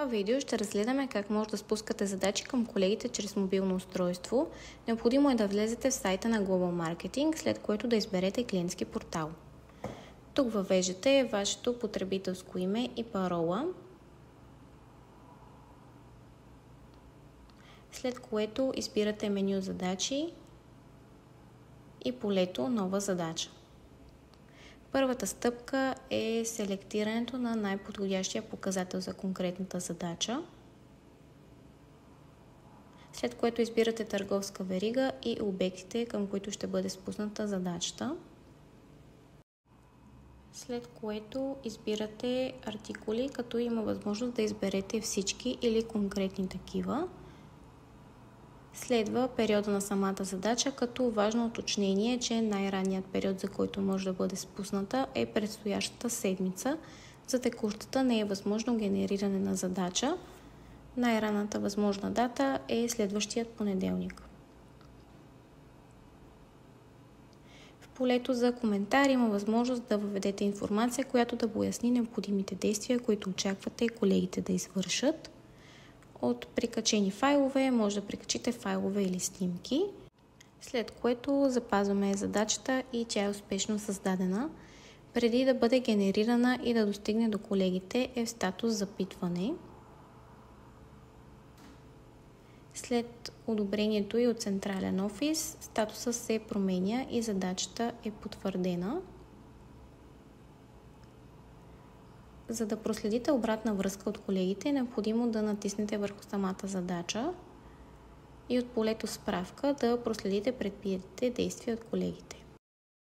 В това видео ще разгледаме как може да спускате задачи към колегите чрез мобилно устройство. Необходимо е да влезете в сайта на Global Marketing, след което да изберете клиентски портал. Тук въвеждате вашето потребителско име и парола, след което избирате меню задачи и полето нова задача. Първата стъпка е селектирането на най-подходящия показател за конкретната задача, след което избирате търговска верига и обектите, към които ще бъде спусната задачата, след което избирате артикули, като има възможност да изберете всички или конкретни такива. Следва периода на самата задача, като важно уточнение е, че най-ранният период, за който може да бъде спусната, е предстоящата седмица. За текущата не е възможно генериране на задача. Най-ранната възможна дата е следващият понеделник. В полето за коментар има възможност да въведете информация, която да поясни необходимите действия, които очаквате колегите да извършат. От прикачени файлове може да прикачите файлове или снимки, след което запазваме задачата и тя е успешно създадена. Преди да бъде генерирана и да достигне до колегите е в статус запитване. След одобрението и от централен офис, статусът се променя и задачата е потвърдена. За да проследите обратна връзка от колегите, е необходимо да натиснете върху самата задача и от полето справка да проследите предприетите действия от колегите.